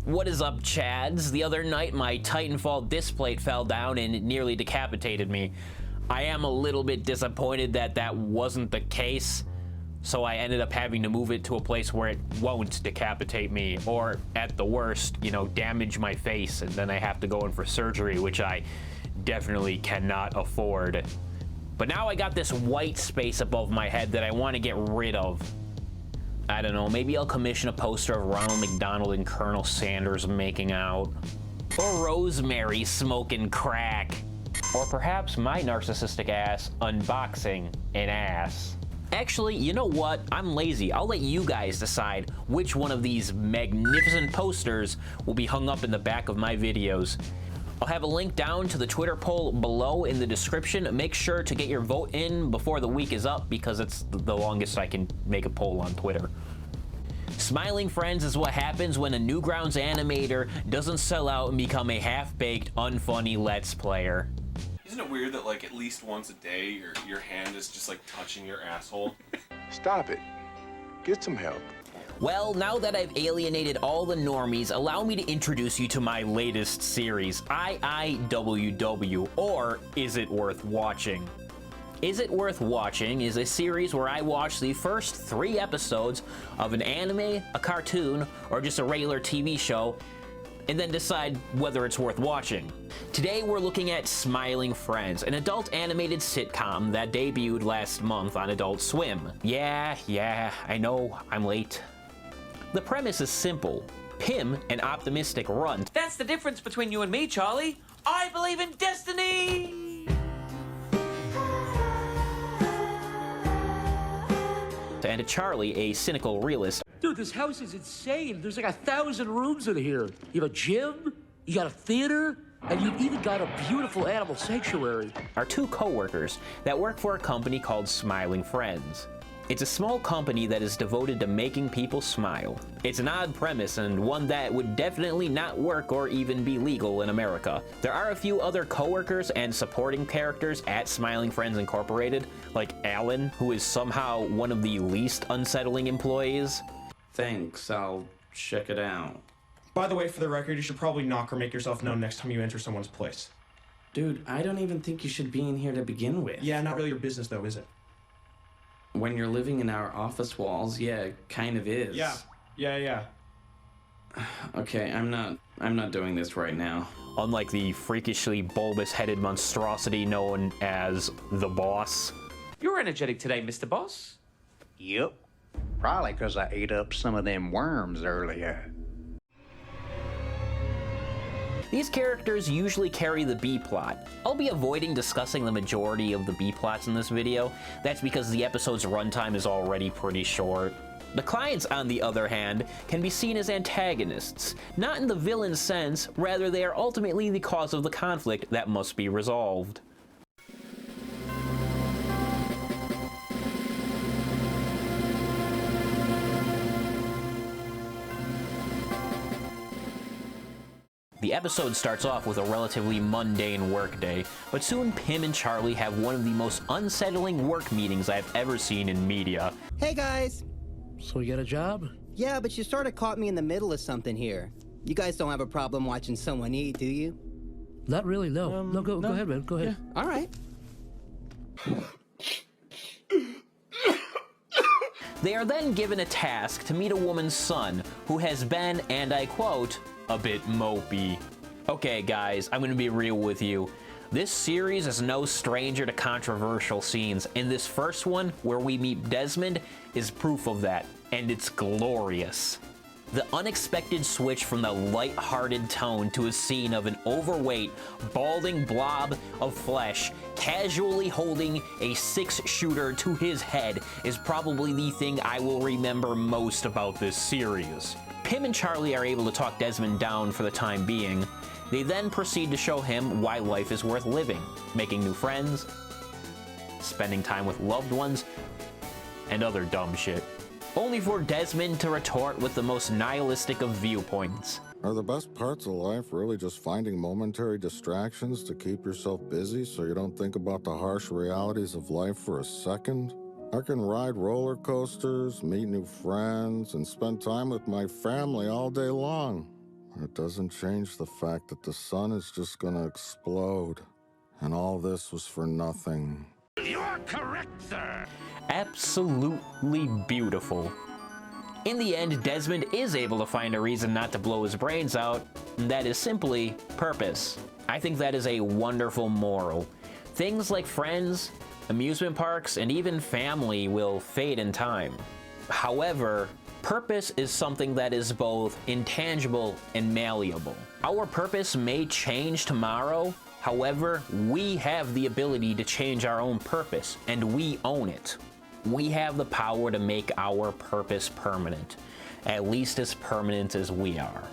What is up, Chads? The other night, my Titanfall disc plate fell down and it nearly decapitated me. I am a little bit disappointed that that wasn't the case, so I ended up having to move it to a place where it won't decapitate me, or at the worst, you know, damage my face, and then I have to go in for surgery, which I definitely cannot afford. But now I got this white space above my head that I want to get rid of. I don't know, maybe I'll commission a poster of Ronald McDonald and Colonel Sanders making out. Or Rosemary smoking crack. Or perhaps my narcissistic ass unboxing an ass. Actually, you know what? I'm lazy. I'll let you guys decide which one of these magnificent posters will be hung up in the back of my videos. I'll have a link down to the Twitter poll below in the description. Make sure to get your vote in before the week is up because it's the longest I can make a poll on Twitter. Smiling Friends is what happens when a Newgrounds animator doesn't sell out and become a half-baked, unfunny Let's Player. Isn't it weird that, like, at least once a day your hand is just, like, touching your asshole? Stop it. Get some help. Well, now that I've alienated all the normies, allow me to introduce you to my latest series, IIWW, or Is It Worth Watching? Is It Worth Watching is a series where I watch the first 3 episodes of an anime, a cartoon, or just a regular TV show, and then decide whether it's worth watching. Today we're looking at Smiling Friends, an adult animated sitcom that debuted last month on Adult Swim. Yeah, I know, I'm late. The premise is simple. Pim, an optimistic runt. That's the difference between you and me, Charlie. I believe in destiny! And Charlie, a cynical realist. Dude, this house is insane. There's like 1,000 rooms in here. You have a gym, you got a theater, and you've even got a beautiful animal sanctuary. Are 2 co-workers that work for a company called Smiling Friends. It's a small company that is devoted to making people smile. It's an odd premise and one that would definitely not work or even be legal in America. There are a few other coworkers and supporting characters at Smiling Friends Incorporated, like Alan, who is somehow one of the least unsettling employees. Thanks, I'll check it out. By the way, for the record, you should probably knock or make yourself known next time you enter someone's place. Dude, I don't even think you should be in here to begin with. Yeah, not really your business though, is it? When you're living in our office walls, yeah, it kind of is. Yeah. Okay, I'm not doing this right now. Unlike the freakishly bulbous-headed monstrosity known as the Boss. You're energetic today, Mr. Boss. Yep. Probably because I ate up some of them worms earlier. These characters usually carry the B-plot. I'll be avoiding discussing the majority of the B-plots in this video. That's because the episode's runtime is already pretty short. The clients, on the other hand, can be seen as antagonists, not in the villain sense, rather they are ultimately the cause of the conflict that must be resolved. The episode starts off with a relatively mundane workday, but soon Pim and Charlie have one of the most unsettling work meetings I've ever seen in media. Hey guys! So you got a job? Yeah, but you sort of caught me in the middle of something here. You guys don't have a problem watching someone eat, do you? Not really, no. No, go ahead, man, go ahead. Yeah. All right. They are then given a task to meet a woman's son, who has been, and I quote, a bit mopey. Okay guys, I'm gonna be real with you. This series is no stranger to controversial scenes, and this first one, where we meet Desmond, is proof of that, and it's glorious. The unexpected switch from the light-hearted tone to a scene of an overweight, balding blob of flesh casually holding a 6-shooter to his head is probably the thing I will remember most about this series. Pim and Charlie are able to talk Desmond down for the time being. They then proceed to show him why life is worth living, making new friends, spending time with loved ones, and other dumb shit. Only for Desmond to retort with the most nihilistic of viewpoints. Are the best parts of life really just finding momentary distractions to keep yourself busy so you don't think about the harsh realities of life for a second? I can ride roller coasters, meet new friends, and spend time with my family all day long. it doesn't change the fact that the sun is just gonna explode. And all this was for nothing. You are correct, sir. Absolutely beautiful. In the end, Desmond is able to find a reason not to blow his brains out, and that is simply purpose. I think that is a wonderful moral. Things like friends, amusement parks, and even family will fade in time. However, purpose is something that is both intangible and malleable. Our purpose may change tomorrow. However, we have the ability to change our own purpose, and we own it. We have the power to make our purpose permanent, at least as permanent as we are.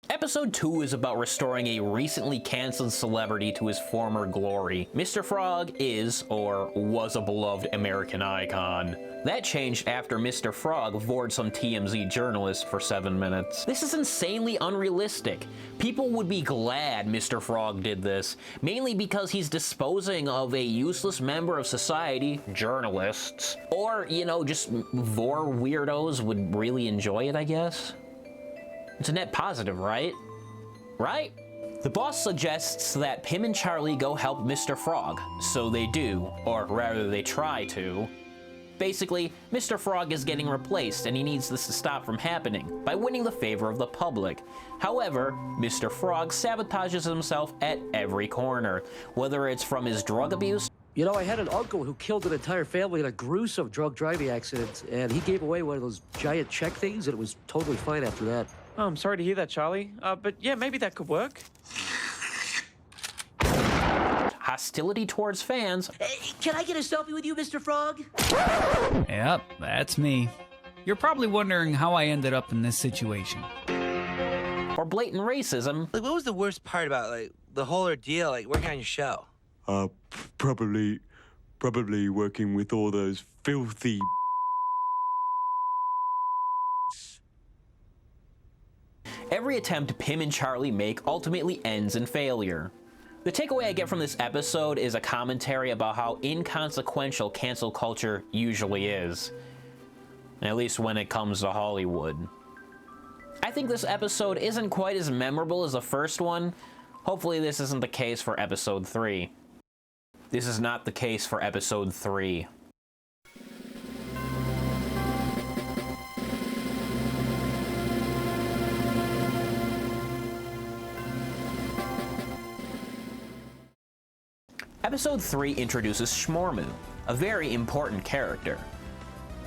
Episode 2 is about restoring a recently canceled celebrity to his former glory. Mr. Frog is, or was, a beloved American icon. That changed after Mr. Frog vored some TMZ journalist for 7 minutes. This is insanely unrealistic. People would be glad Mr. Frog did this, mainly because he's disposing of a useless member of society, journalists, or, you know, just vor weirdos would really enjoy it, I guess. It's a net positive, right? Right? The boss suggests that Pim and Charlie go help Mr. Frog, so they do, or rather they try to. Basically, Mr. Frog is getting replaced and he needs this to stop from happening by winning the favor of the public. However, Mr. Frog sabotages himself at every corner, whether it's from his drug abuse. You know, I had an uncle who killed an entire family in a gruesome drunk driving accident, and he gave away one of those giant check things, and it was totally fine after that. Oh, I'm sorry to hear that, Charlie. But yeah, maybe that could work. Hostility towards fans. Hey, can I get a selfie with you, Mr. Frog? Yep, that's me. You're probably wondering how I ended up in this situation. Or blatant racism. Like, what was the worst part about, like, the whole ordeal, like, working on your show? Probably working with all those filthy Every attempt Pim and Charlie make ultimately ends in failure. The takeaway I get from this episode is a commentary about how inconsequential cancel culture usually is. At least when it comes to Hollywood. I think this episode isn't quite as memorable as the first one. Hopefully this isn't the case for episode 3. This is not the case for episode 3. Episode 3 introduces Shmormu, a very important character.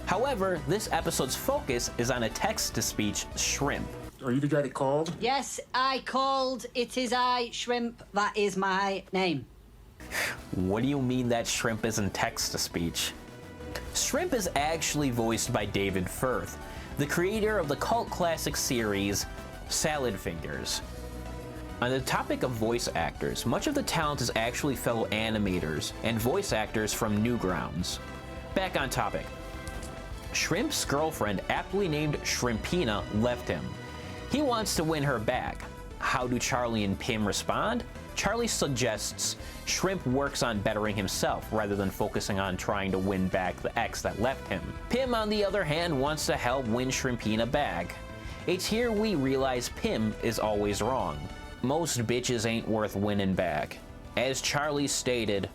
However, this episode's focus is on a text-to-speech shrimp. Are you the guy that called? Yes, I called. It is I, Shrimp. That is my name. What do you mean that shrimp isn't text-to-speech? Shrimp is actually voiced by David Firth, the creator of the cult classic series Salad Fingers. On the topic of voice actors, much of the talent is actually fellow animators and voice actors from Newgrounds. Back on topic. Shrimp's girlfriend, aptly named Shrimpina, left him. He wants to win her back. How do Charlie and Pim respond? Charlie suggests Shrimp works on bettering himself rather than focusing on trying to win back the ex that left him. Pim, on the other hand, wants to help win Shrimpina back. It's here we realize Pim is always wrong. Most bitches ain't worth winning back. As Charlie stated,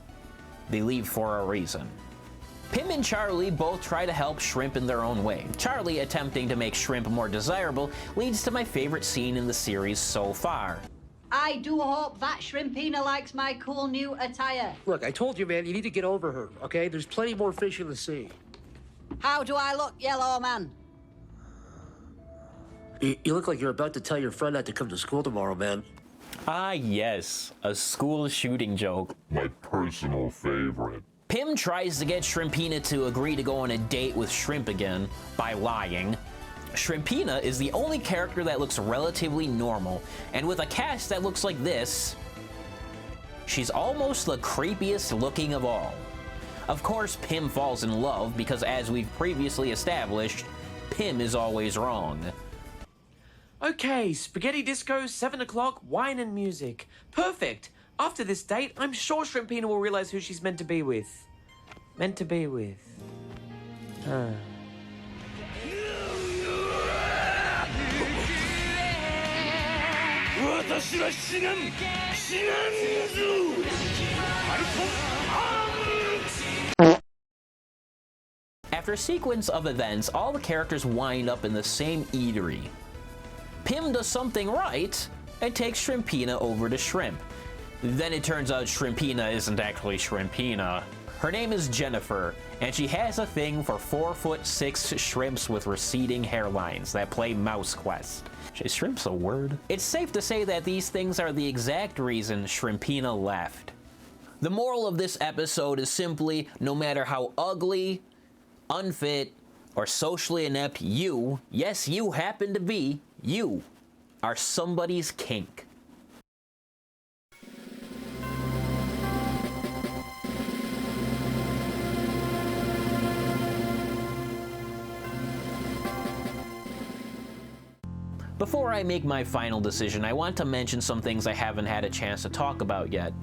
they leave for a reason. Pim and Charlie both try to help Shrimp in their own way. Charlie attempting to make Shrimp more desirable leads to my favorite scene in the series so far. I do hope that Shrimpina likes my cool new attire. Look, I told you, man, you need to get over her, okay? There's plenty more fish in the sea. How do I look, yellow man? You look like you're about to tell your friend not to come to school tomorrow, man. Ah, yes, a school shooting joke. My personal favorite. Pim tries to get Shrimpina to agree to go on a date with Shrimp again by lying. Shrimpina is the only character that looks relatively normal, and with a cast that looks like this, she's almost the creepiest looking of all. Of course, Pim falls in love because, as we've previously established, Pim is always wrong. Okay, spaghetti disco, 7 o'clock, wine and music. Perfect. After this date, I'm sure Shrimpina will realize who she's meant to be with. Meant to be with. Huh. After a sequence of events, all the characters wind up in the same eatery. Pim does something right and takes Shrimpina over to Shrimp. Then it turns out Shrimpina isn't actually Shrimpina. Her name is Jennifer, and she has a thing for 4'6" shrimps with receding hairlines that play Mouse Quest. Is shrimps a word? It's safe to say that these things are the exact reason Shrimpina left. The moral of this episode is simply, no matter how ugly, unfit, or socially inept you, yes, you happen to be, you are somebody's kink. Before I make my final decision, I want to mention some things I haven't had a chance to talk about yet.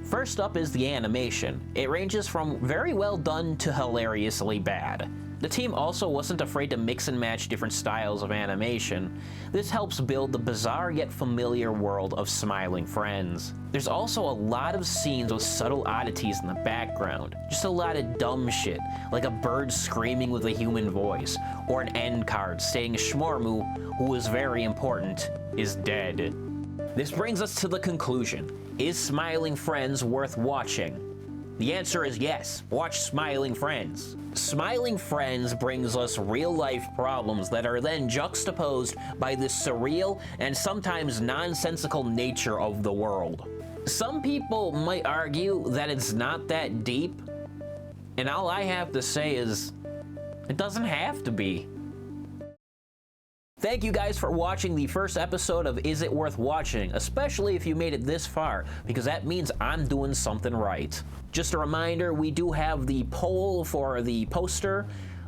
First up is the animation. It ranges from very well done to hilariously bad. The team also wasn't afraid to mix and match different styles of animation. This helps build the bizarre yet familiar world of Smiling Friends. There's also a lot of scenes with subtle oddities in the background. Just a lot of dumb shit, like a bird screaming with a human voice, or an end card saying Shmormu, who is very important, is dead. This brings us to the conclusion. Is Smiling Friends worth watching? The answer is yes. Watch Smiling Friends. Smiling Friends brings us real-life problems that are then juxtaposed by the surreal and sometimes nonsensical nature of the world. Some people might argue that it's not that deep, and all I have to say is, it doesn't have to be. Thank you guys for watching the first episode of Is It Worth Watching, especially if you made it this far, because that means I'm doing something right. Just a reminder, we do have the poll for the poster.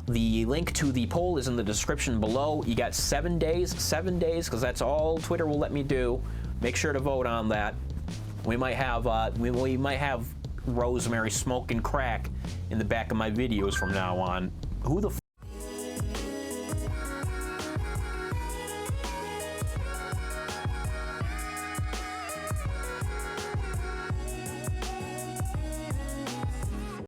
The link to the poll is in the description below. You got 7 days, because that's all Twitter will let me do. Make sure to vote on that. We might have Rosemary smoking crack in the back of my videos from now on. Who the f